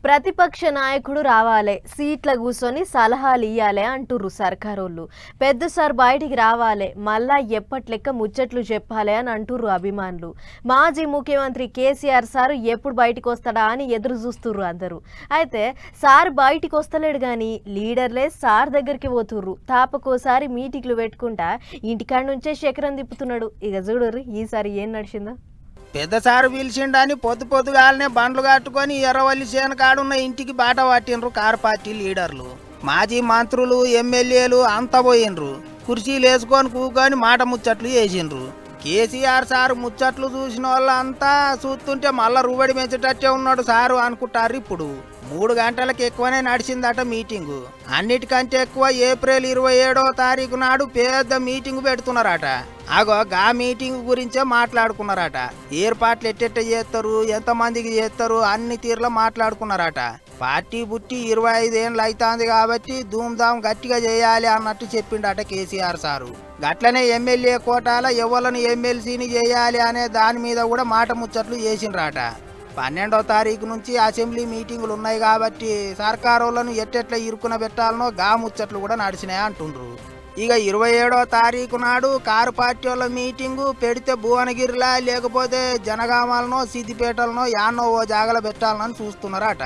ప్రతిపక్ష నాయకుడు రావాలే, సీట్ల కూర్చొని సలహాలు ఇయ్యాలే అంటుర్రు సర్కారోళ్ళు. పెద్ద సార్ బయటికి రావాలే, మళ్ళా ఎప్పట్లెక్క ముచ్చట్లు చెప్పాలే అని అంటుర్రు అభిమానులు. మాజీ ముఖ్యమంత్రి కేసీఆర్ సారు ఎప్పుడు బయటికి వస్తాడా అని ఎదురు చూస్తుర్రు అందరూ. అయితే సార్ బయటికి వస్తలేడు కానీ లీడర్లే సార్ దగ్గరికి పోతుర్రు. తాపకోసారి మీటింగ్లు పెట్టుకుంటా ఇంటికాడ నుంచే శేఖరం తిప్పుతున్నాడు. ఇక చూడుర్రి ఈసారి ఏం నడిచిందో. పెద్దసారి పిలిచిండని పొద్దుగాలనే బండ్లు కట్టుకొని ఎర్రవల్లి చేను కాడున్న ఇంటికి బాట పట్టిండ్రు కారు పార్టీ లీడర్లు. మాజీ మంత్రులు ఎమ్మెల్యేలు అంతా పోయిండ్రు. కుర్చీలు వేసుకొని కూకొని మాట ముచ్చట్లు చేసిండ్రు. కేసీఆర్ సారు ముచ్చట్లు చూసిన వాళ్ళంతా చూస్తుంటే మళ్ళా రూబడి పెంచేటట్టే ఉన్నాడు సారు అనుకుంటారు. ఇప్పుడు 3 గంటలకు ఎక్కువనే నడిచిందట మీటింగు. అన్నిటికంటే ఎక్కువ ఏప్రిల్ 27వ తారీఖు నాడు పెద్ద మీటింగ్ పెడుతున్నారట. అగో గా మీటింగ్ గురించే మాట్లాడుకున్నారట. ఏర్పాట్లు ఎట్టెట్ట చేస్తారు, ఎంతమందికి చేస్తారు, అన్ని తీర్లా మాట్లాడుకున్నారట. పార్టీ బుట్టి 25 ఏళ్ళు అవుతుంది కాబట్టి ధూమ్ధాం గట్టిగా చేయాలి అన్నట్టు చెప్పిండట కేసీఆర్ సారు. గట్లనే ఎమ్మెల్యే కోటాల ఎవరిని ఎమ్మెల్సీని చేయాలి అనే దాని మీద కూడా మాట ముచ్చట్లు చేసిండ్రట. 12వ తారీఖు నుంచి అసెంబ్లీ మీటింగులు ఉన్నాయి కాబట్టి సర్కారోళ్ళను ఎట్టెట్లా ఇరుకున పెట్టాలనో గా ముచ్చట్లు కూడా నడిచినాయి అంటుండ్రు. ఇక 27వ తారీఖు నాడు కారు పార్టీ వాళ్ళ మీటింగు పెడితే భువనగిరిలా లేకపోతే జనగామాలనో సిద్దిపేటలనో యాన్నో ఓ జాగల పెట్టాలని చూస్తున్నారట.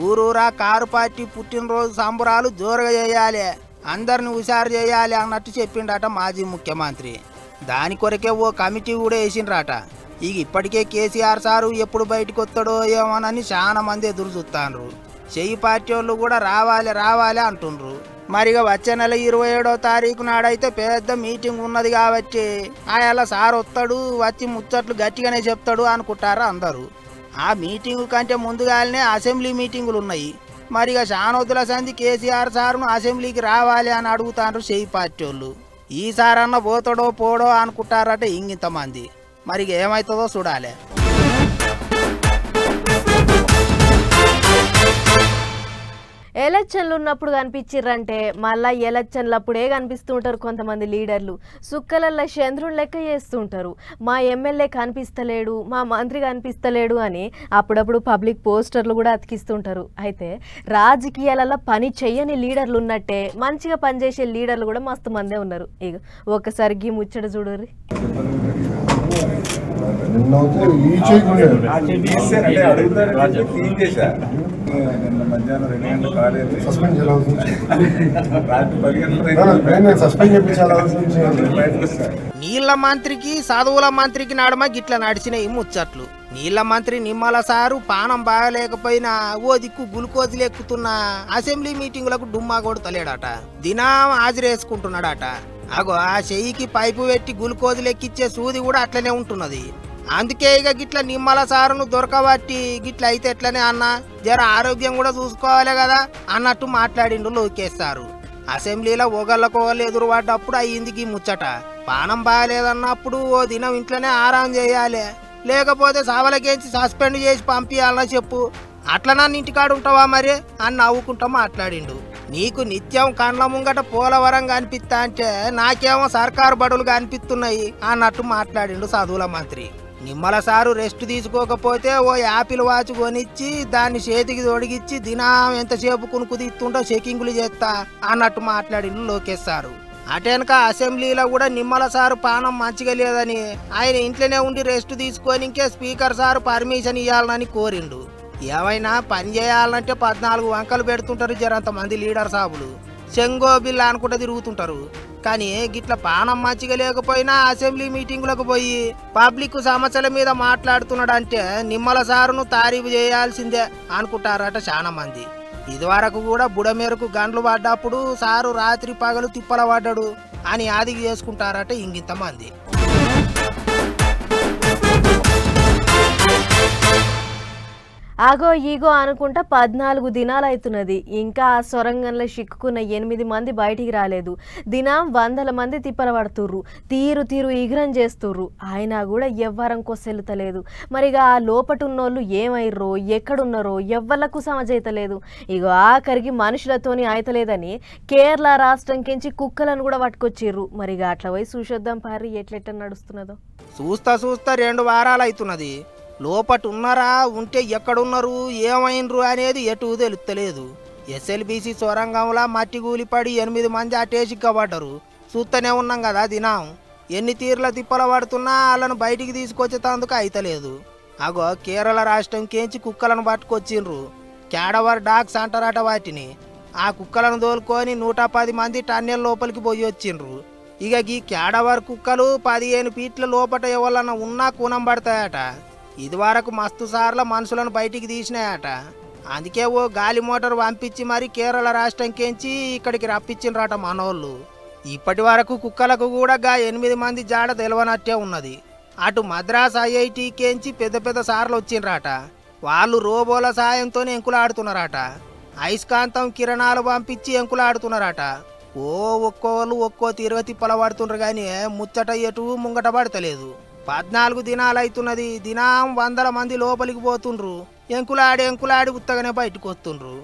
ఊరూరా కారు పార్టీ పుట్టినరోజు సంబరాలు జోరుగా చేయాలి, అందరిని హుషారు చేయాలి అన్నట్టు చెప్పిండట మాజీ ముఖ్యమంత్రి. దాని కొరకే ఓ కమిటీ కూడా వేసిండ్రట. ఇక ఇప్పటికే కేసీఆర్ సారు ఎప్పుడు బయటకు వస్తాడో ఏమోనని చాలా మంది ఎదురు చూస్తాండ్రు. చెయ్యి పార్టీ వాళ్ళు కూడా రావాలి అంటుండ్రు. మరిగా వచ్చే నెల 27వ తారీఖు నాడైతే పెద్ద మీటింగ్ ఉన్నది కాబట్టి ఆయన సార్ వస్తాడు, వచ్చి ముచ్చట్లు గట్టిగానే చెప్తాడు అనుకుంటారు అందరూ. ఆ మీటింగు కంటే ముందుగానే అసెంబ్లీ మీటింగులు ఉన్నాయి. మరిగా శానొద్దుల సంధి కేసీఆర్ సార్ను అసెంబ్లీకి రావాలి అని అడుగుతాండ్రు చెయ్యి పార్టీ వాళ్ళు. ఈసారన్న పోతాడో పోడో అనుకుంటారట ఇంగింతమంది. మరిగా ఏమవుతుందో చూడాలి. ఎలక్షన్లు ఉన్నప్పుడు కనిపించిర్రంటే మళ్ళీ ఎలక్షన్లప్పుడే కనిపిస్తుంటారు కొంతమంది లీడర్లు. సుక్కలల్లో చంద్రుని లెక్క చేస్తుంటారు. మా ఎమ్మెల్యే కనిపిస్తలేడు, మా మంత్రి కనిపిస్తలేడు అని అప్పుడప్పుడు పబ్లిక్ పోస్టర్లు కూడా అతికిస్తుంటారు. అయితే రాజకీయాలలో పని చెయ్యని లీడర్లు ఉన్నట్టే మంచిగా పనిచేసే లీడర్లు కూడా మస్తు మందే ఉన్నారు. ఇక ఒక్కసారి గీ ముచ్చట చూడరు. నీళ్ల మంత్రికి చదువుల మంత్రికి నడుమ గిట్ల నడిచినాయి ముచ్చట్లు. నీళ్ల మంత్రి నిమ్మల సారు పానం బాగలేకపోయినా ఓ దిక్కు గ్లూకోజులు ఎక్కుతున్న అసెంబ్లీ మీటింగులకు డుమ్మా కొడతలేడట. దినం హాజరేసుకుంటున్నాడట. అగో ఆ చెయ్యికి పైపు పెట్టి గ్లూకోజులు ఎక్కిచ్చే సూది కూడా అట్లనే ఉంటున్నది. అందుకే ఇక గిట్ల నిమ్మల సారును దొరకబట్టి గిట్ల అయితే ఎట్లనే అన్న జర ఆరోగ్యం కూడా చూసుకోవాలి కదా అన్నట్టు మాట్లాడిండు లోకేష్ సారు. అసెంబ్లీలో ఒకళ్ళకోళ్ళు ఎదురు పడ్డప్పుడు అయ్యిందికి ముచ్చట. పానం బాగాలేదన్నప్పుడు ఓ దినం ఇంట్లోనే ఆరాం చేయాలి, లేకపోతే సభలకేంచి సస్పెండ్ చేసి పంపించాలని చెప్పు. అట్లా నన్ను ఇంటికాడు ఉంటావా మరి అని నవ్వుకుంటా మాట్లాడిండు. నీకు నిత్యం కండ్ల ముంగట పోలవరం కనిపిస్తా అంటే నాకేమో సర్కారు బడులు కనిపిస్తున్నాయి అన్నట్టు మాట్లాడిండు చదువుల మంత్రి. నిమ్మల సారు రెస్ట్ తీసుకోకపోతే ఓ యాపిల్ వాచ్ కొనిచ్చి దాన్ని చేతికి తొడిగిచ్చి దినం ఎంతసేపు కునుకు తీస్తుంటో చెకింగులు చేస్తా అన్నట్టు మాట్లాడిండు లోకేష్ సారు. అటెనక అసెంబ్లీలో కూడా నిమ్మల సారు పానం మంచిగా లేదని ఆయన ఇంట్లోనే ఉండి రెస్ట్ తీసుకొని ఇంకే స్పీకర్ సారు పర్మిషన్ ఇవ్వాలని కోరిండు. ఏమైనా పని చేయాలంటే 14 వంకలు పెడుతుంటారు జరంతమంది లీడర్ సాబులు. చెంగో బిల్ల అనుకుంటూ తిరుగుతుంటారు. కానీ గిట్ల పానం మంచిగా లేకపోయినా అసెంబ్లీ మీటింగులకు పోయి పబ్లిక్ సమస్యల మీద మాట్లాడుతున్నాడంటే నిమ్మల సారును తారీఫు చేయాల్సిందే అనుకుంటారట చాలా మంది. ఇదివరకు కూడా బుడమేరకు గండ్లు పడ్డప్పుడు సారు రాత్రి పగలు తిప్పల పడ్డాడు అని ఆదిగి చేసుకుంటారట ఇంగింతమంది. ఆగో ఈగో అనుకుంటా 14 దినాలు అవుతున్నది. ఇంకా ఆ సొరంగంలో చిక్కుకున్న 8 మంది బయటికి రాలేదు. దినం 100 మంది తిప్పల పడుతుర్రు, తీరు ఈగ్రం చేస్తుర్రు. అయినా కూడా ఎవ్వరం కొసెల్లుతలేదు. మరిగా ఆ లోపటున్నోళ్ళు ఏమైర్రో ఎక్కడున్నారో ఎవ్వలకు సమజైతలేదు. ఇగో ఆఖరికి మనుషులతోని అయితలేదని కేరళ రాష్ట్రం కించి కుక్కలను కూడా పట్టుకొచ్చిర్రు. మరిగా అట్లా పోయి చూసొద్దాం పారి ఎట్లెట్ట నడుస్తున్నదో. చూస్తా 2 వారాలు అవుతున్నది. లోపట ఉన్నారా, ఉంటే ఎక్కడున్నారు, ఏమైనరు అనేది ఎటు తెలుస్తలేదు. ఎస్ఎల్బీసీ సొరంగంలా మట్టి కూలిపడి 8 మంది అటేసిక్కబడ్డరు. చూస్తూనే ఉన్నాం కదా దినం. ఎన్ని తీర్ల తిప్పల పడుతున్నా వాళ్ళను బయటికి తీసుకొచ్చేందుకు అయితలేదు. అగో కేరళ రాష్ట్రం కేంచి కుక్కలను పట్టుకొచ్చిండ్రు. క్యాడవర్ డాగ్స్ అంటారట వాటిని. ఆ కుక్కలను తోలుకొని 110 మంది టన్నెల్ లోపలికి పోయి వచ్చిండ్రు. ఇక ఈ క్యాడవర్ కుక్కలు 15 ఫీట్ల లోపట ఎవరన్నా ఉన్నా కూనం పడతాయట. ఇదివరకు మస్తు సార్ల మనుషులను బయటికి తీసినాయట. అందుకే ఓ గాలి మోటార్ పంపించి మరి కేరళ రాష్ట్రం కేంచి ఇక్కడికి రప్పించిండ్రట మనోళ్ళు. ఇప్పటి వరకు కుక్కలకు కూడా 8 మంది జాడ తెలవనట్టే ఉన్నది. అటు మద్రాస్ ఐఐటి కేంచి పెద్ద సార్లు వచ్చిండ్రట. వాళ్ళు రోబోల సాయంతో ఎంకులాడుతున్నారట. అయస్కాంతం కిరణాలు పంపించి ఎంకులాడుతున్నారట. ఒక్కోళ్ళు ఒక్కో తిప్పల పడుతుండ్రు కానీ ముచ్చట ఎటు ముంగట పడతలేదు. 14 దినాలు అవుతున్నది. దినం 100 మంది లోపలికి పోతుండ్రు. ఎంకులాడి ఉత్తగానే బయటకు వస్తుండ్రు.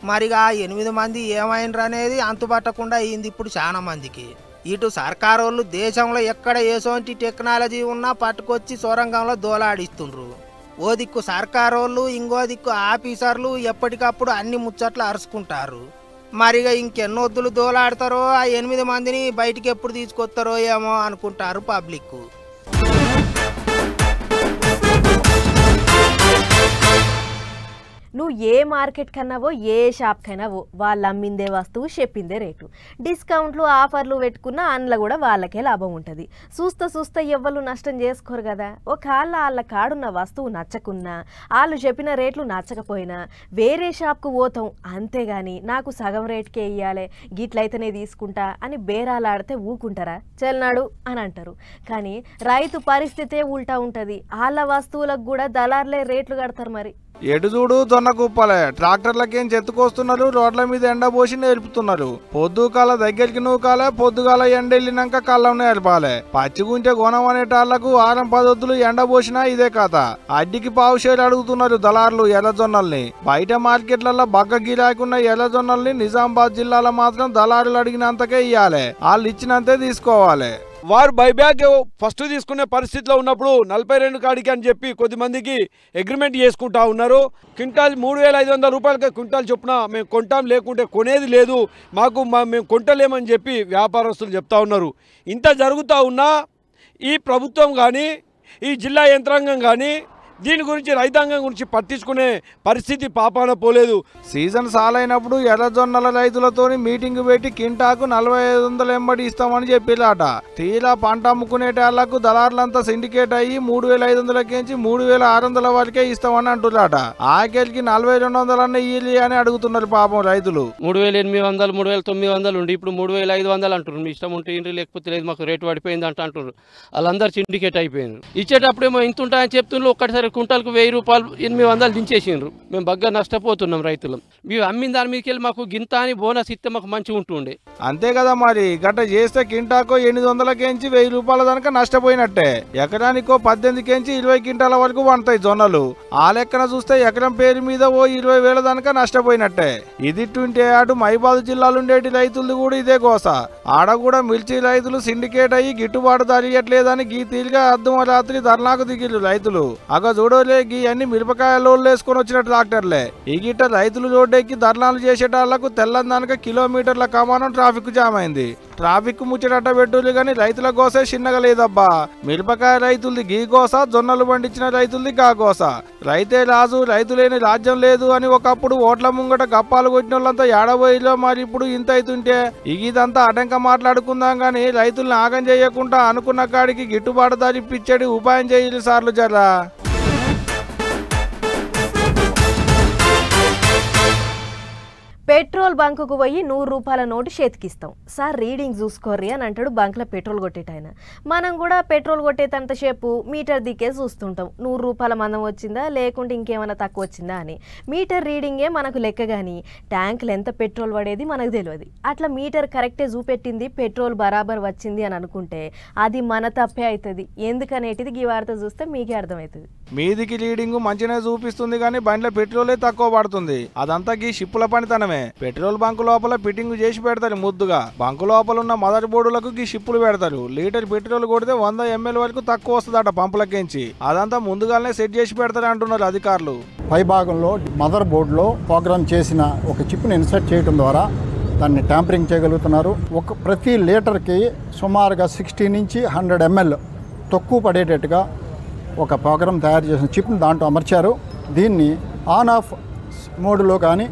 మరిగా 8 మంది ఏమైనరు అనేది అంతుపట్టకుండా అయింది ఇప్పుడు చాలా మందికి. ఇటు సర్కారోళ్ళు దేశంలో ఎక్కడ ఏసోంటి టెక్నాలజీ ఉన్నా పట్టుకొచ్చి సొరంగంలో దోలాడిస్తుండ్రు. ఓ దిక్కు సర్కారోళ్ళు, ఇంకో దిక్కు ఆఫీసర్లు ఎప్పటికప్పుడు అన్ని ముచ్చట్లు అరుచుకుంటారు. మరిగా ఇంకెన్నొద్దులు దోలాడతారో, ఆ 8 మందిని బయటికి ఎప్పుడు తీసుకొస్తారో ఏమో అనుకుంటారు పబ్లిక్. నువ్వు ఏ మార్కెట్ కన్నావో ఏ షాప్ కైనావో వాళ్ళు అమ్మిందే వస్తువు చెప్పిందే రేటు. డిస్కౌంట్లు ఆఫర్లు పెట్టుకున్న అందులో కూడా వాళ్ళకే లాభం ఉంటుంది. చూస్తా ఎవ్వరు నష్టం చేసుకోరు కదా. ఒకవేళ వాళ్ళ కాడున్న వస్తువు నచ్చకున్నా, వాళ్ళు చెప్పిన రేట్లు నచ్చకపోయినా వేరే షాప్కు పోతాం. అంతేగాని నాకు సగం రేటుకే ఇయ్యాలి, గిట్లయితేనే తీసుకుంటా అని బేరాలాడితే ఊకుంటారా? చెల్నాడు అని అంటారు. కానీ రైతు పరిస్థితే ఉల్టా ఉంటుంది. వాళ్ళ వస్తువులకు కూడా దళారులే రేట్లు కడతారు. మరి ఎటు చూడు దొన్న కుప్పలే. ట్రాక్టర్లకేం చెత్తుకొస్తున్నారు, రోడ్ల మీద ఎండబోసి నేర్పుతున్నారు. పొద్దుకాల దగ్గరికి నూకాలే, పొద్దుగాల ఎండ వెళ్ళినాక కళ్ళం నేర్పాలే. పచ్చిగుంటే గుణం అనేటాళ్లకు 6-10 ఎండబోసినా ఇదే కథ. అడ్డికి పావుషేలు అడుగుతున్నారు దళారులు ఎర్రజొన్నల్ని. బయట మార్కెట్లలో బగ్గ గిరాకున్న ఎర్రజొన్నల్ని నిజామాబాద్ జిల్లాలో మాత్రం దళారులు అడిగినంతకే ఇయ్యాలి, వాళ్ళు ఇచ్చినంతే తీసుకోవాలి. వారు బైబ్యాక్ ఫస్ట్ తీసుకునే పరిస్థితిలో ఉన్నప్పుడు 42 కాడికి అని చెప్పి కొద్దిమందికి అగ్రిమెంట్ చేసుకుంటా ఉన్నారు. క్వింటాల్ 3500 రూపాయలకి క్వింటాల్ చొప్పున మేము కొంటాం, లేకుంటే కొనేది లేదు, మేము కొంటలేమని చెప్పి వ్యాపారస్తులు చెప్తా ఉన్నారు. ఇంత జరుగుతూ ఉన్నా ఈ ప్రభుత్వం కానీ ఈ జిల్లా యంత్రాంగం కానీ దీని గురించి రైతాంగం గురించి పట్టించుకునే పరిస్థితి పాపాన పోలేదు. సీజన్ సాలైనప్పుడు ఎర్రజొన్నల రైతులతోని మీటింగ్ పెట్టి కింటాకు 4500 ఎంబడి ఇస్తామని చెప్పిలాట. తీరా పంట అమ్ముకునేటాళ్లకు దళారులంతా సిండికేట్ అయ్యి 3500 3600 వరకే ఇస్తామని అంటున్నాట. ఆఖరికి 4200 అన్న ఇయ్యి అని అడుగుతున్నారు పాపం రైతులు. 3800 3900 ఉండి ఇప్పుడు 3500 అంటున్నారు. మీ ఇష్టం ఉంటే ఇంటి లేకపోతే లేదు, మాకు రేటు పడిపోయింది అంటున్నారు. వాళ్ళందరూ సిండికేట్ అయిపోయినారు. ఇచ్చేటప్పుడేమో ఇంత ఉంటాయని చెప్తున్నారు. ఒక్కటిసారి కుంటాలకు 1000 రూపాయలు 800 దించేసిండ్రు. మేము బాగా నష్టపోతున్నాం రైతులం. మేము అమ్మిన దాని మీదకి వెళ్ళి మాకు గింత అని బోనస్ ఇస్తే మాకు మంచిగా ఉంటుండే. అంతే కదా మరి. గట్ట చేస్తే కింటాకో 800 1000 రూపాయల దాకా నష్టపోయినట్టే. ఎకరానికో 18 20 క్వింటాల వరకు వంటాయి జొన్నలు. ఆ లెక్కన చూస్తే ఎకరం పేరు మీద ఓ 20,000 దాకా నష్టపోయినట్టే. ఇదిట్టుంటే అటు మైబాదు జిల్లాలుండేటి రైతులు కూడా ఇదే గోస. ఆడ కూడా మిర్చి రైతులు సిండికేట్ అయ్యి గిట్టుబాటు ధరియట్లేదని గీ తీరుగా అర్ధరాత్రి ధర్నాకు దిగిరు రైతులు. అగ చూడలే గీ అన్ని మిరపకాయ లోడ్లు వేసుకొని వచ్చిన ట్రాక్టర్లే. ఈ గిట్ట రైతులు రోడ్డెక్కి ధర్నాలు చేసేటాళ్లకు తెల్లందానిక కిలోమీటర్ల కమానం ట్రాఫిక్ జామ్ అయింది. ట్రాఫిక్ ముచ్చటట్ట పెట్టులు గాని రైతుల గోసే చిన్నగా లేదబ్బా. మిరపకాయ రైతులది గీ గోస, జొన్నలు పండించిన రైతులది గా గోస. రైతే రాజు, రైతు లేని రాజ్యం లేదు అని ఒకప్పుడు ఓట్ల ముంగట గప్పాలు కొట్టిన వాళ్ళంతా ఏడబోయిలో మరి ఇప్పుడు ఇంత అవుతుంటే ఇదంతా అటంక మాట్లాడుకుందాం గాని రైతుల్ని ఆగం చేయకుండా అనుకున్న కాడికి గిట్టుబాటు ధర ఇప్పించేది ఉపాయం చేయాలి సార్లు జరా. పెట్రోల్ బంకుకు పోయి 100 రూపాయల నోటు చేతికిస్తాం. సార్ రీడింగ్ చూసుకోర్రి అని అంటాడు బంక్లో పెట్రోల్ కొట్టేటాయన. మనం కూడా పెట్రోల్ కొట్టేటంతసేపు మీటర్ దిక్కే చూస్తుంటాం. 100 రూపాయల మందం వచ్చిందా లేకుంటే ఇంకేమైనా తక్కువ వచ్చిందా అని. మీటర్ రీడింగే మనకు లెక్క కానీ ట్యాంకులు ఎంత పెట్రోల్ పడేది మనకు తెలియదు. అట్లా మీటర్ కరెక్టే చూపెట్టింది, పెట్రోల్ బరాబర్ వచ్చింది అని అనుకుంటే అది మన తప్పే అవుతుంది. ఎందుకనేటిది ఈ వార్త చూస్తే మీకే అర్థమవుతుంది. మీదికి రీడింగ్ మంచినే చూపిస్తుంది కానీ బండ్ల పెట్రోలే తక్కువ పడుతుంది. అదంతా గీ షిప్పుల పనితనమే. పెట్రోల్ బంకు లోపల ఫిట్టింగ్ చేసి పెడతారు ముద్దుగా. బంకు లోపల ఉన్న మదర్ బోర్డులకు గీ షిప్పులు పెడతారు. లీటర్ పెట్రోల్ కొడితే 100 ml వరకు తక్కువ వస్తుందట పంపులకించి. అదంతా ముందుగానే సెట్ చేసి పెడతారు అంటున్నారు అధికారులు. పై భాగంలో మదర్ బోర్డులో ప్రోగ్రామ్ చేసిన ఒక చిప్ని ఇన్సర్ట్ చేయడం ద్వారా దాన్ని ట్యాంపరింగ్ చేయగలుగుతున్నారు. ప్రతి లీటర్కి సుమారుగా 60 నుంచి 100 ml తక్కువ పడేటట్టుగా ఒక ప్రోగ్రామ్ తయారు చేసిన చిప్ని దాంట్లో అమర్చారు. దీన్ని ఆన్ ఆఫ్ మోడ్లో కానీ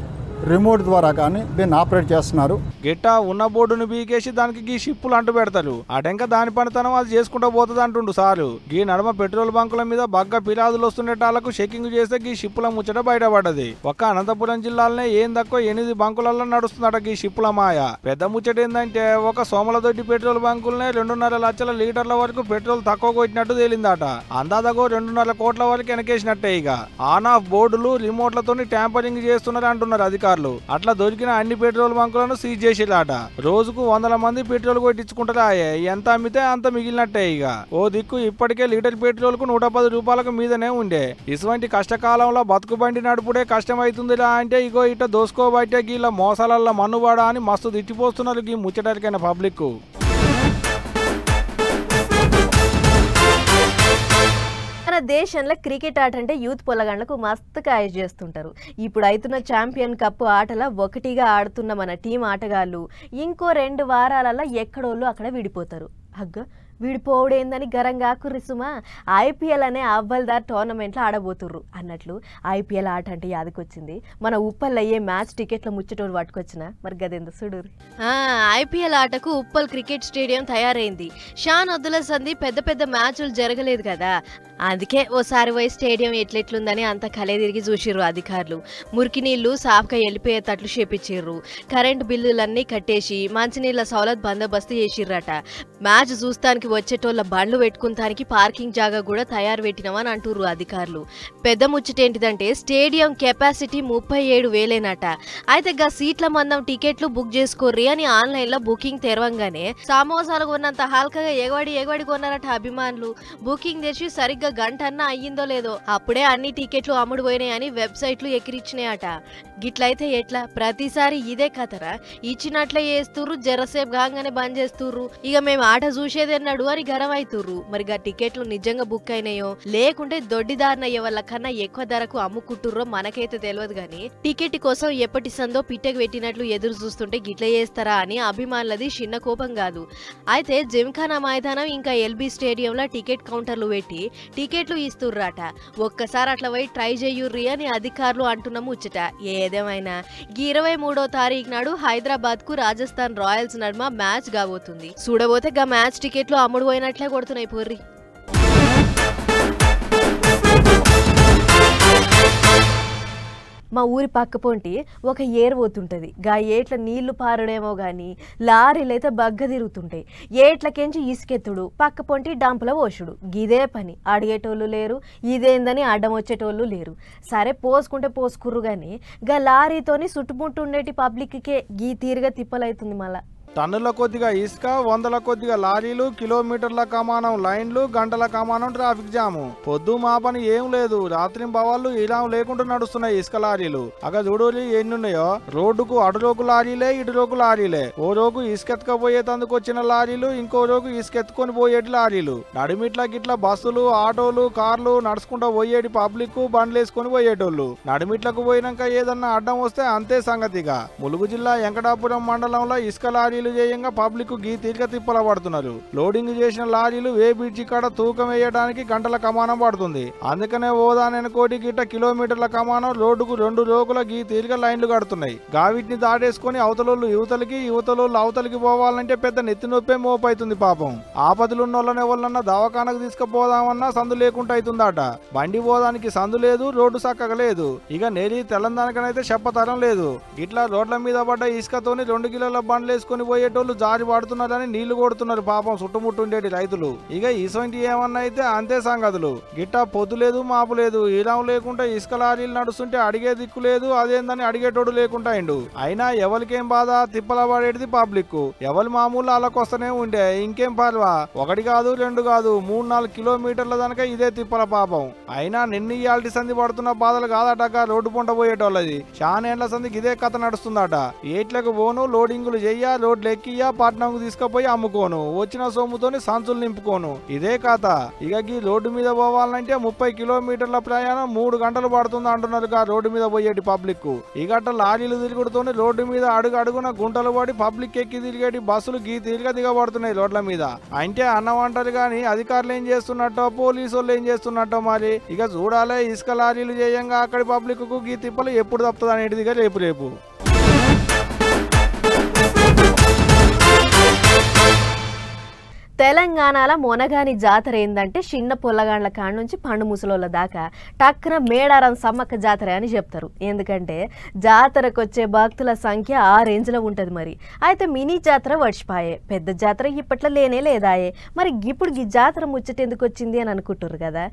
రిమోట్ ద్వారా కానీ దీన్ని ఆపరేట్ చేస్తున్నారు. గిట్టా ఉన్న బోర్డును బీకేసి దానికి గీ షిప్పులు అంటు పెడతారు. అటెంక దాని పనితనం అది చేసుకుంటూ పోతుంది అంటుండు సారు. గీ నడమ పెట్రోల్ బంకుల మీద బగ్గ ఫిర్యాదులు వస్తుండేటాలకు చెకింగ్ చేస్తే గీ షిప్పుల ముచ్చట బయటపడ్డది. ఒక్క అనంతపురం జిల్లాలోనే ఏం తక్కువ 8 బంకులలో నడుస్తుందట గీ షిప్పుల మాయ. పెద్ద ముచ్చట ఏంటంటే ఒక సోమలదొడ్డి పెట్రోల్ బంకులనే 2.5 లక్షల లీటర్ల వరకు పెట్రోల్ తక్కువ కొట్టినట్టు తేలిందట. అందాదగో 2.5 కోట్ల వరకు వెనకేసినట్టే. ఇక ఆన్ ఆఫ్ బోర్డులు రిమోట్లతోని ట్యాంపరింగ్ చేస్తున్నారు అంటున్నారు అధికారులు. అట్లా దొరికిన అన్ని పెట్రోల్ బంకులను సీజ్ చేసేలాట. రోజుకు 100 మంది పెట్రోల్ కొట్టించుకుంటారాయే. ఎంత అమ్మితే అంత మిగిలినట్టే. ఇక ఓ దిక్కు ఇప్పటికే లీటర్ పెట్రోల్ కు 110 రూపాయలకు మీదనే ఉండే. ఇటువంటి కష్టకాలంలో బతుకు బండి నడుపుడే కష్టమైతుందిరా అంటే ఇగో ఇట దోసుకోబట్టే గీళ్ళ మోసాలల్ల మన్నువాడా అని మస్తు తిట్టిపోస్తున్నారు గీ ముచ్చటరికైన పబ్లిక్. మన దేశంలో క్రికెట్ ఆట అంటే యూత్ పొలగాండ్లకు మస్తు కాయ చేస్తుంటారు. ఇప్పుడు అవుతున్న ఛాంపియన్ కప్ ఆటల ఒకటిగా ఆడుతున్న మన టీం ఆటగాళ్ళు ఇంకో 2 వారాలలో ఎక్కడోళ్ళు అక్కడ విడిపోతారు. అగ్గ విడిపోవడేందని గరంగా కుర్రిసుమా ఐపీఎల్ అనే అవ్వల్దార్ టోర్నమెంట్లో ఆడబోతుర్రు అన్నట్లు ఐపీఎల్ ఆట అంటే యాదకొచ్చింది. మన ఉప్పల్ అయ్యే మ్యాచ్ టికెట్ల ముచ్చటోడు పట్టుకొచ్చిన మరి గదెందు చూడుర్రి. ఐపీఎల్ ఆటకు ఉప్పల్ క్రికెట్ స్టేడియం తయారైంది. షాన్ అద్దుల సంధి పెద్ద పెద్ద మ్యాచ్లు జరగలేదు కదా, అందుకే ఓసారి పోయి స్టేడియం ఎట్లెట్లుందని అంత కలే తిరిగి చూసిర్రు అధికారులు. మురికి నీళ్లు సాఫ్గా వెళ్ళిపోయేటట్లు చేపించిర్రు. కరెంటు బిల్లులన్నీ కట్టేసి మంచినీళ్ళ సౌలత్ బందోబస్తు చేసిర్రట. మ్యాచ్ చూస్తానికి వచ్చేటోళ్ళ బండ్లు పెట్టుకుంటానికి పార్కింగ్ జాగా కూడా తయారు పెట్టినవని అంటుర్రు అధికారులు. పెద్ద ముచ్చటేంటిదంటే స్టేడియం కెపాసిటీ 37,000 అయితే గా సీట్ల మందం టికెట్లు బుక్ చేసుకోర్రి అని ఆన్లైన్ లో బుకింగ్ తెరవంగానే సమోసాలు కొన్నంత హాల్కగా ఎగవాడి కొన్నారట అభిమానులు. బుకింగ్ తెచ్చి సరిగ్గా గంట అన్నా అయ్యిందో లేదో అప్పుడే అన్ని టికెట్లు అమ్ముడు పోయినాయని వెబ్సైట్లు ఎక్కిరిచ్చినాయట. గిట్లయితే ఎట్లా? ప్రతిసారి ఇదే కథరా? ఇచ్చినట్లే చేస్తుర్రు, జరసేపు కాగానే బంద్ చేస్తుర్రు. ఇక మేము ఆట చూసేదన్నాడు అని గరం అవుతుర్రు. మరి గా టికెట్లు నిజంగా బుక్ అయినాయో లేకుంటే దొడ్డిదారినయ్యే వాళ్ళ కన్నా ఎక్కువ ధరకు అమ్ముకుంటుర్రో మనకైతే తెలియదు గానీ టికెట్ కోసం ఎప్పటి సందో పిట్టకు పెట్టినట్లు ఎదురు చూస్తుంటే గిట్ల చేస్తారా అని అభిమానులది చిన్న కోపం కాదు. అయితే జిమ్ఖానా మైదానం ఇంకా ఎల్బీ స్టేడియంలో టికెట్ కౌంటర్లు పెట్టి టికెట్లు ఇస్తుర్రాట. ఒక్కసారి అట్లా పోయి ట్రై చేయుర్రి అని అధికారులు అంటున్న ముచ్చట. ఏదేమైనా ఈ 23వ తారీఖు నాడు హైదరాబాద్ కు రాజస్థాన్ రాయల్స్ నడుమ మ్యాచ్ కాబోతుంది. చూడబోతే గా మ్యాచ్ టికెట్లు అమ్ముడు పోయినట్లే కొడుతున్నాయి పోర్రి. మా ఊరి పక్క పొంటి ఒక ఏరు పోతుంటుంది. గా ఏట్ల నీళ్లు పారడేమో కానీ లారీలైతే బగ్గ తిరుగుతుంటాయి. ఏట్లకెంచి ఇసుకెత్తుడు, పక్క పొంటి డంపుల పోసుడు, గిదే పని. అడిగేటోళ్ళు లేరు, ఇదేందని అడ్డం వచ్చేటోళ్ళు లేరు. సరే పోసుకుంటే పోసుకుర్రు కానీ గా లారీతోని చుట్టుముట్టు ఉండేటి పబ్లిక్కే గీ తీరుగా తిప్పలవుతుంది. మళ్ళా టన్నుల కొద్దిగా ఇసుక, 100ల కొద్దిగా లారీలు, కిలోమీటర్ల కమానం లైన్లు, గంటల కమానం ట్రాఫిక్ జాము. పొద్దు మాపని ఏం లేదు, రాత్రి బవాళ్ళు ఇలా లేకుండా నడుస్తున్నాయి ఇసుక లారీలు. అక్కడ చూడూరి ఎన్నున్నాయో. రోడ్డుకు అడురోకు లారీలే, ఇటురోకు లారీలే. ఓ రోకు ఇసుకెత్తుకపోయేందుకు వచ్చిన లారీలు, ఇంకో రోకు ఇసుకెత్తుకొని పోయేటి లారీలు. నడిమిట్ల గిట్ల బస్సులు, ఆటోలు, కార్లు, నడుచుకుంటూ పోయేటి పబ్లిక్, బండ్లేసుకొని పోయేటోళ్ళు. నడిమిట్లకు పోయినాక ఏదన్నా అడ్డం వస్తే అంతే సంగతిగా. ములుగు జిల్లా వెంకటాపురం మండలంలో ఇసుక లారీలు చేయంగా పబ్లిక్ గీ తీరిక తిప్పల పడుతున్నారు. లోడింగ్ చేసిన లారీలు వే బ్రిడ్జి కాడ తూకం వేయడానికి గంటల కమానం పడుతుంది. అందుకనే ఓదానైన కోటి గిట్ట కిలోమీటర్ల కమానం రోడ్డుకు 2 రోకుల గీ తీరిక లైన్లు కడుతున్నాయి. గావిటిని దాటేసుకుని అవతలోళ్ళు యువతలకి, యువతలోళ్ళు అవతలికి పోవాలంటే పెద్ద నెత్తి నొప్పే మోపైతుంది పాపం. ఆపదలున్నోళ్ళని ఎవరన్నా దవాఖానకు తీసుకుపోదామన్నా సందు లేకుండా అవుతుందట. బండి పోదానికి సందు లేదు, రోడ్డు చక్కగా లేదు. ఇక నెలి తెలంగాణకనైతే చెప్పతరం లేదు. ఇట్లా రోడ్ల మీద పడ్డ ఇసుకతోని 2 కిలోల బండ్లు వేసుకొని పోయేటోళ్ళు జారి పడుతున్నారని నీళ్లు కొడుతున్నారు పాపం చుట్టుముట్టుండేటి రైతులు. ఇక ఇసొంటి ఏమన్నా అయితే అంతే సంగతులు. గిట్టా పొద్దు లేదు మాపు లేదు. ఇలాం లేకుండా ఇసుక లారీలు నడుస్తుంటే అడిగే దిక్కు లేదు, అదేందని అడిగేటోడు లేకుండా అయిండు. అయినా ఎవరికేం బాధ, తిప్పల పడేది పబ్లిక్. ఎవరి మామూలు అలాకొస్తూనే ఉండే. ఇంకేం పర్వా, 1 కాదు 2 కాదు 3-4 కిలోమీటర్ల దానిక ఇదే తిప్పల పాపం. అయినా నిన్న ఇయాల్టి సంధి పడుతున్న బాధలు కాదటగా రోడ్డు పొంట పోయేటోళ్ళది. చానేళ్ల సంధికి ఇదే కథ నడుస్తుందట. ఏట్లకు పోను, లోడింగులు చెయ్యా, రోడ్లు ఎక్కియా, పట్నంకు తీసుకుపోయి అమ్ముకోను, వచ్చిన సొమ్ముతోని సంచులు నింపుకోను, ఇదే కథ. ఇక ఈ రోడ్డు మీద పోవాలంటే 30 కిలోమీటర్ల ప్రయాణం 3 గంటలు పడుతుంది అంటున్నారు రోడ్డు మీద పోయేటి పబ్లిక్. ఇగట లారీలు తిరుగుడుతోని రోడ్డు మీద అడుగున గుంటలు పడి పబ్లిక్ ఎక్కి తిరిగేటి బస్సులు తీరుగా దిగబడుతున్నాయి రోడ్ల మీద. అంటే అన్నమంటారు గాని అధికారులు ఏం చేస్తున్నట్టో, పోలీసు వాళ్ళు ఏం చేస్తున్నట్టో మరి. ఇక చూడాలే ఇసుక లారీలు చేయంగా అక్కడి పబ్లిక్ కు గీ తిప్పలు ఎప్పుడు తప్పుతుంది అనేటిదిగా రేపు. తెలంగాణలో మొనగాని జాతర ఏందంటే చిన్న పొల్లగాండ్ల కాడ నుంచి పండు ముసలోళ్ళ దాకా టక్కున మేడారం సమ్మక్క జాతర అని చెప్తారు. ఎందుకంటే జాతరకు వచ్చే భక్తుల సంఖ్య ఆ రేంజ్లో ఉంటుంది. మరి అయితే మినీ జాతర వడిచిపాయే, పెద్ద జాతర ఇప్పట్లో లేనే లేదాయే. మరి ఇప్పుడు ఈ జాతర ముచ్చట ఎందుకు వచ్చింది అని అనుకుంటారు కదా.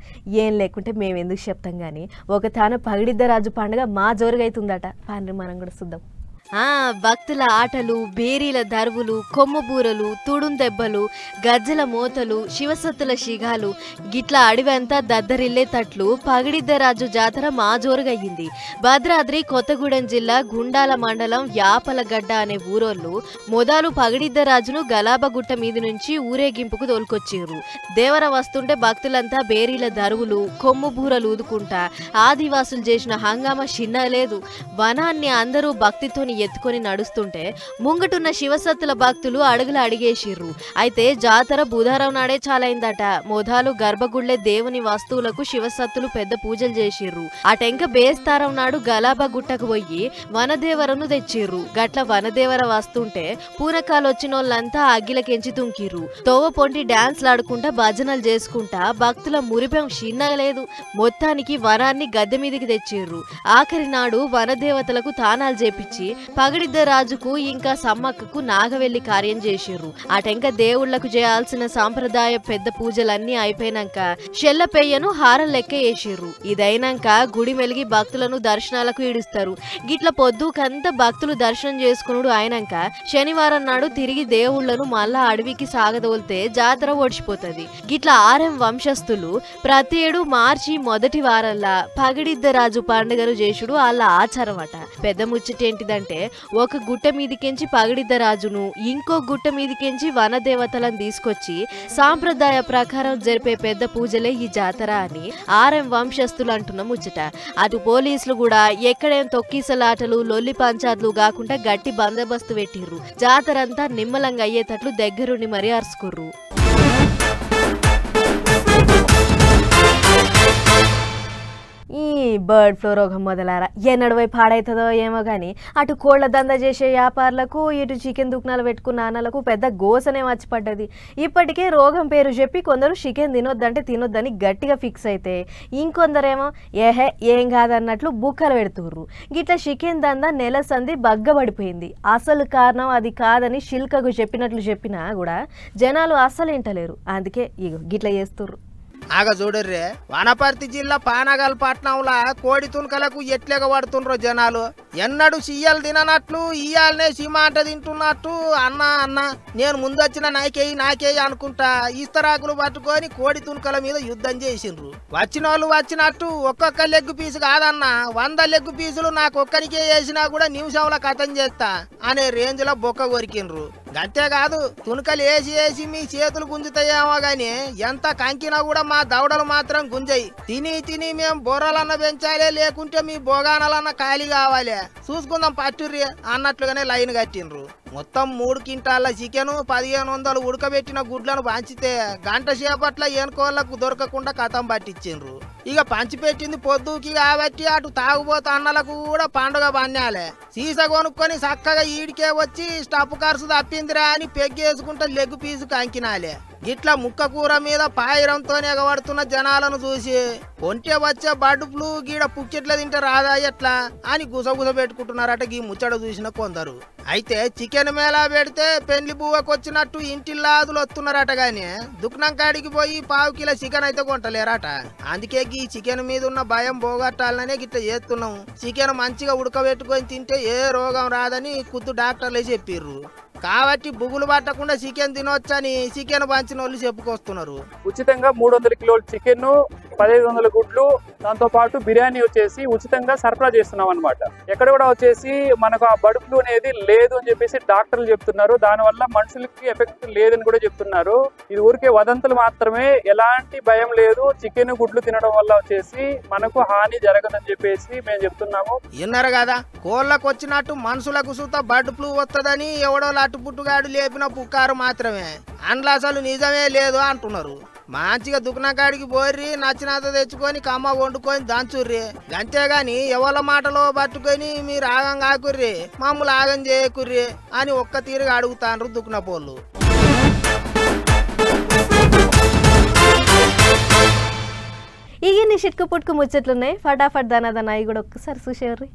ఏం లేకుంటే మేము ఎందుకు చెప్తాం కానీ ఒక తాను పగిడిద్దరాజు పండుగ మా జోరుగా అవుతుందట. పాండ్రి మనం కూడా చూద్దాం. భక్తుల ఆటలు, బేరీల దరువులు, కొమ్ముబూరలు, తుడుందెబ్బలు, గజ్జల మోతలు, శివసత్తుల శిగాలు, గిట్ల అడివంతా దద్దరిల్లేటట్లు పగిడిద్దరాజు జాతర మా జోరుగయ్యింది. భద్రాద్రి కొత్తగూడెం జిల్లా గుండాల మండలం యాపలగడ్డ అనే ఊరోళ్ళు మొదలు పగిడిద్దరాజును గలాబగుట్ట మీద నుంచి ఊరేగింపుకు తోలుకొచ్చిర్రు. దేవర వస్తుంటే భక్తులంతా బేరీల దరువులు, కొమ్ముబూరలు ఊదుకుంటా ఆదివాసులు చేసిన హంగామా చిన్నలేదు. వనాన్ని అందరూ భక్తితోని ఎత్తుకొని నడుస్తుంటే ముంగటున్న శివసత్తుల భక్తులు అడుగులు అడిగేసిర్రు. అయితే జాతర బుధవారం నాడే చాలైందట. మొదలు గర్భగుళ్లే దేవుని వస్తువులకు శివసత్తులు పెద్ద పూజలు చేసిర్రు. అటెంక బేస్తారం నాడు గలాబా గుట్టకు పోయి వనదేవరను తెచ్చిర్రు. గట్ల వనదేవర వస్తుంటే పూనకాలు వచ్చినోళ్ళంతా అగ్గిలకెంచి తుంకిర్రు. తోవ పొంటి డాన్స్ లాడుకుంటా భజనలు చేసుకుంటా భక్తుల మురిపెం చిన్నలేదు. మొత్తానికి వనాన్ని గద్దె మీదికి తెచ్చిర్రు. ఆఖరి నాడు వనదేవతలకు తానాలు చేపించి పగిడిద్దరాజుకు ఇంకా సమ్మక్కకు నాగవెల్లి కార్యం చేసిర్రు. అటెంక దేవుళ్లకు చేయాల్సిన సాంప్రదాయ పెద్ద పూజలన్నీ అయిపోయినాక షెల్లపెయ్యను హారం లెక్క వేసిర్రు. ఇదైనాక గుడి మెలిగి భక్తులను దర్శనాలకు ఈడుస్తారు. గిట్ల పొద్దుకంతా భక్తులు దర్శనం చేసుకునుడు అయినాక శనివారం నాడు తిరిగి దేవుళ్లను మళ్ళా అడవికి సాగదోలితే జాతర ఓడిచిపోతుంది. గిట్ల ఆర్ఎం వంశస్థులు ప్రతి ఏడు మార్చి మొదటి వారంలా పగిడిద్దరాజు పండుగను చేసుడు వాళ్ళ ఆచారం అట. పెద్ద ముచ్చటేంటిదంటే ఒక గుట్ట మీదికెంచి పగిడిద్దరాజును, ఇంకో గుట్ట మీదికెంచి వనదేవతలను తీసుకొచ్చి సాంప్రదాయ ప్రకారం జరిపే పెద్ద పూజలే ఈ జాతర అని ఆర్ఎం వంశస్థులు అంటున్న ముచ్చట. అటు పోలీసులు కూడా ఎక్కడేం తొక్కీసలాటలు, లొల్లి పంచాదులు కాకుండా గట్టి బందోబస్తు పెట్టిర్రు. జాతరంతా నిమ్మలంగా అయ్యేటట్లు దగ్గరుండి మరీ అరుచుకుర్రు. ఈ బర్డ్ ఫ్లూ రోగం మొదలారా ఎన్నడవై పాడవుతుందో ఏమో కానీ అటు కోళ్ల దందా చేసే వ్యాపారులకు, ఇటు చికెన్ దుకాణాలు పెట్టుకున్న అన్నలకు పెద్ద గోసనే వచ్చి పడ్డది. ఇప్పటికే రోగం పేరు చెప్పి కొందరు చికెన్ తినొద్దని గట్టిగా ఫిక్స్ అయితే, ఇంకొందరేమో ఏం కాదన్నట్లు బుక్కలు పెడుతుర్రు. గిట్ల చికెన్ దందా నెల సంది బగ్గబడిపోయింది. అసలు కారణం అది కాదని శిల్కకు చెప్పినా కూడా జనాలు అస్సలు వింటలేరు. అందుకే ఇగో గిట్ల చేస్తుర్రు. ఆగ చూడర్రే, వనపర్తి జిల్లా పానగల్ పట్నంలో కోడి తునకలకు ఎట్లేగా పడుతుండ్రో జనాలు. ఎన్నడు సియ్యలు తిననట్లు ఇయ్యాలనే సిమాంట తింటున్నట్టు అన్న నేను ముందొచ్చిన నాకేయి అనుకుంటా ఇస్తరాకులు పట్టుకొని కోడి తునకల మీద యుద్ధం చేసిండ్రు. వచ్చిన వాళ్ళు వచ్చినట్టు ఒక్కొక్క లెగ్ పీసు కాదన్నా 100 లెగ్ పీసులు నాకు ఒక్కరికే వేసినా కూడా నిమిషంలో కథం చేస్తా అనే రేంజ్ లో బొక్క కొరికిండ్రు. అంతేకాదు తునకలు వేసి మీ చేతులు గుంజుతాయేమో గాని ఎంత కంకినా కూడా మా దవడలు మాత్రం గుంజయి. తిని మేము బొర్రలన్న పెంచాలి, లేకుంటే మీ బోగానాలన్న ఖాళీ కావాలి, చూసుకుందాం పట్టుర్రి అన్నట్లుగానే లైన్ కట్టిండ్రు. మొత్తం 3 క్వింటాల చికెన్, 1500 ఉడకబెట్టిన గుడ్లను పంచితే గంట సేపట్ల ఏనుకోళ్లకు దొరకకుండా కథం పట్టించిండ్రు. ఇక పంచిపెట్టింది పొద్దుకి కాబట్టి అటు తాగుబోతు అన్నలకు కూడా పండుగ పన్నాలే. సీస కొనుక్కొని చక్కగా ఈడికే వచ్చి స్టప్ ఖర్చు తప్పిందిరా అని పెగ్గేసుకుంటే లెగ్ పీసు కంకినాలే. ఇట్లా ముక్క కూర మీద పాయిరంతో ఎగబడుతున్న జనాలను చూసి కొంటే వచ్చే బర్డ్ ఫ్లూ గీడ పుక్కెట్ల తింటే రాదా ఎట్లా అని గుసగుస పెట్టుకుంటున్నారట గీ ముచ్చట చూసిన కొందరు. అయితే చికెన్ మేళా పెడితే పెళ్లి బువ్వకొచ్చినట్టు ఇంటిల్లాదులు వస్తున్నారట గాని దుకాణం కాడికి పోయి 1/2 కిలో చికెన్ అయితే కొంటలేరట. అందుకే ఈ చికెన్ మీద ఉన్న భయం పోగొట్టాలనే గిట్ట చేస్తున్నాం. చికెన్ మంచిగా ఉడకబెట్టుకొని తింటే ఏ రోగం రాదని ఖుద్దు డాక్టర్లే చెప్పిర్రు. కాబట్టి బుగులు పట్టకుండా చికెన్ తినొచ్చని చికెన్ పంచిన వాళ్ళు చెప్పుకొస్తున్నారు. ఉచితంగా 300 కిలోల చికెన్, 1500 గుడ్లు, దాంతో పాటు బిర్యానీ వచ్చేసి ఉచితంగా సరఫరా చేస్తున్నాం అనమాట. ఎక్కడ కూడా వచ్చేసి మనకు ఆ బర్డ్ ఫ్లూ అనేది లేదు అని చెప్పేసి డాక్టర్లు చెప్తున్నారు. దానివల్ల మనుషులకి ఎఫెక్ట్ లేదని కూడా చెప్తున్నారు. ఇది ఊరికే వదంతులు మాత్రమే, ఎలాంటి భయం లేదు. చికెన్ గుడ్లు తినడం వల్ల వచ్చేసి మనకు హాని జరగదని చెప్పేసి మేము చెప్తున్నాము. విన్నారు కదా, కోళ్ళకు వచ్చినట్టు మనుషులకు సుత బర్డ్ ఫ్లూ వస్తుందని ఎవడో లట్టుపుట్టుగాడు లేపిన పుకారు మాత్రమే. అందులో అసలు నిజమే లేదు అంటున్నారు. మంచిగా దుకాణం కాడికి పోర్రి, నచ్చినంత తెచ్చుకొని కమ్మ వండుకొని దంచుర్రి. అంతేగాని ఎవరి మాటలో పట్టుకొని మీరు ఆగం కాకుర్రి, మమ్మల్ని ఆగం చేయకుర్రి అని ఒక్క తీరుగా అడుగుతాండ్రు దుకాణపోళ్ళు. ఇన్ని చిట్కు పుట్టుకు ముచ్చట్లున్నాయి. ఫటాఫట్ దానాదన్న అవి కూడా ఒక్కసారి చూసేవర్రి.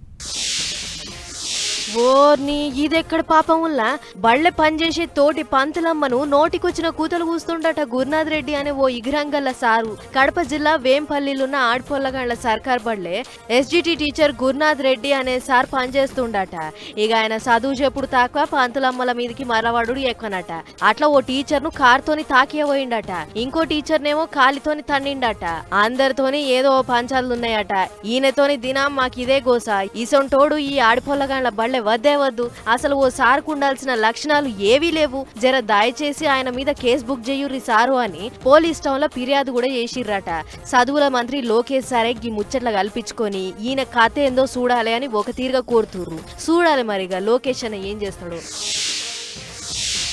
ఓర్ని ఇదెక్కడ పాపం వల్ల బళ్ళె పనిచేసే తోటి పంతులమ్మను నోటికొచ్చిన కూతలు కూస్తుండట గురునాథ్ రెడ్డి అనే ఓ ఇగ్రంగల్ల సారు. కడప జిల్లా వేంపల్లిలున్న ఆడ్పొల్లగాండ్ల సర్కార్ బళ్ళే ఎస్జిటి టీచర్ గురునాథ్ రెడ్డి అనే సార్ పనిచేస్తుండట. ఇక ఆయన చదువు చెప్పుడు తాక పంతులమ్మల మీదకి మరవాడు ఎక్కువనట. అట్లా ఓ టీచర్ ను కార్తోని తాకియబోయిండట. ఇంకో టీచర్ నేమో కాలితోని తన్నిండట. అందరితోని ఏదో పంచాలున్నాయట. ఈయనతోని దినం మాకిదే గోస. ఈసొంటోడు ఈ ఆడ్పొల్లగాండ్ల బళ్ళె వద్దే వద్దు. అసలు ఓ సార్కు ఉండాల్సిన లక్షణాలు ఏవీ లేవు. జర దయచేసి ఆయన మీద కేసు బుక్ చేయుర్రి సారు అని పోలీస్ టౌన్ లో ఫిర్యాదు కూడా చేసిర్రట. చదువుల మంత్రి లోకేష్ సారే ఈ ముచ్చట్ల కల్పించుకొని ఈయన కథ ఏందో చూడాలి అని ఒక తీరుగా కోరుతుర్రు. చూడాలి మరిగా లోకేష్ అన్న ఏం చేస్తాడు.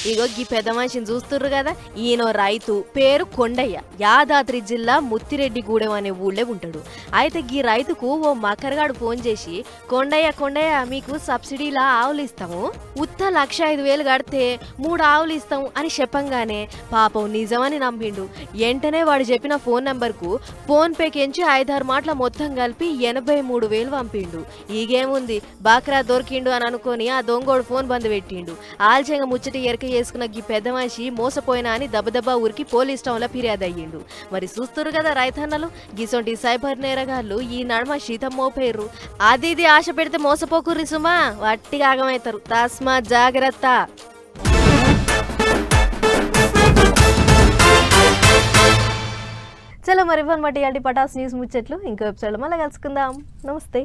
ఇగో గీ పెద్ద మనిషిని చూస్తుర్రు కదా, ఈయన రైతు, పేరు కొండయ్య. యాదాద్రి జిల్లా ముత్తిరెడ్డిగూడెం అనే ఊళ్ళే ఉంటాడు. అయితే గీ రైతుకు ఓ మకరగాడు ఫోన్ చేసి, కొండయ్య మీకు సబ్సిడీలా ఆవులు ఇస్తాము, ఉత్త 1,05,000 కడితే 3 ఆవులు ఇస్తాం అని చెప్పంగానే పాపం నిజమని నమ్మిండు. వెంటనే వాడు చెప్పిన ఫోన్ నంబర్ కు ఫోన్ పేకించి 5-6 మాటల మొత్తం కలిపి 83,000 పంపిండు. ఈగేముంది బాక్రా దొరికిండు అని అనుకొని ఆ దొంగోడు ఫోన్ బంద్ పెట్టిండు. ఆల్చంగా ముచ్చటి ఎరక చేసుకున్న గీ పెద్ద మనిషి మోసపోయినా అని దబదబా ఊరికి పోలీస్ టౌన్ లో ఫిర్యాదు అయ్యిండు. మరి చూస్తురు కదా రైతన్నలు, గిసొంటి సైబర్ నేరగాళ్ళు ఈ నడుమ శీతం మోపేర్రు. అది ఇది ఆశ పెడితే మోసపోకుర్రి సుమా, వట్టిగా ఆగమవుతారు. తస్మా జాగ్రత్త. చలో మరి ఇవ్వనమాట పటాస్ న్యూస్ ముచ్చట్లు ఇంకో ఎపిసోడ్ మళ్ళీ కలుసుకుందాం. నమస్తే.